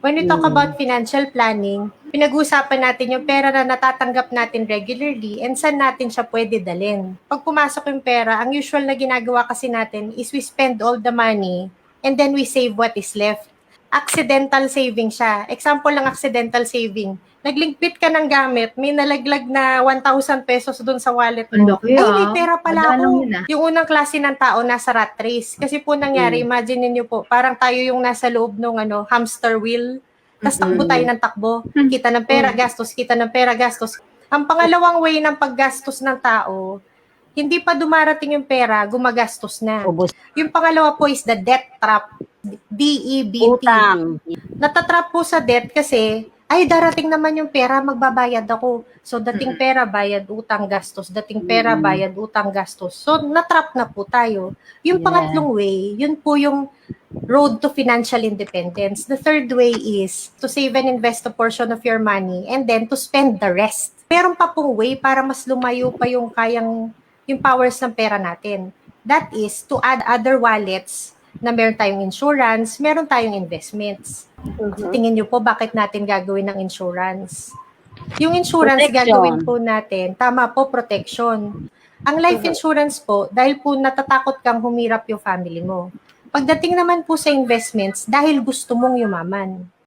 When we talk about financial planning, pinag-uusapan natin yung pera na natatanggap natin regularly and saan natin siya pwede dalhin. Pag pumasok yung pera, ang usual na ginagawa kasi natin is we spend all the money and then we save what is left. Accidental saving siya. Example lang accidental saving. Naglimpit ka ng gamit, may nalaglag na 1,000 pesos dun sa wallet Ang mo. laki, Ay, may ah. pera pala Madalang ako. yun, ah. Yung unang klase ng tao nasa rat race. Kasi po nangyari, imagine niyo po, parang tayo yung nasa loob ng hamster wheel. Tapos takbo tayo ng takbo. Kita ng pera, gastos, kita ng pera, gastos. Ang pangalawang way ng paggastos ng tao, hindi pa dumarating yung pera, gumagastos na. Ubus. Yung pangalawa po is the debt trap. DEBT. Utang. Natatrap po sa debt kasi, ay darating naman yung pera, magbabayad ako. So dating pera, bayad, utang, gastos. Dating pera, bayad, utang, gastos. So natrap na po tayo. Yung pangatlong way, yun po yung road to financial independence. The third way is to save and invest a portion of your money and then to spend the rest. Meron pa pong way para mas lumayo pa yung yung powers ng pera natin. That is to add other wallets na meron tayong insurance, meron tayong investments. Tingin niyo po bakit natin gagawin ng insurance? Yung insurance Protection. gagawin po natin, tama po, protection. Ang life insurance po, dahil po natatakot kang humirap yung family mo. Pagdating naman po sa investments, dahil gusto mong yumaman.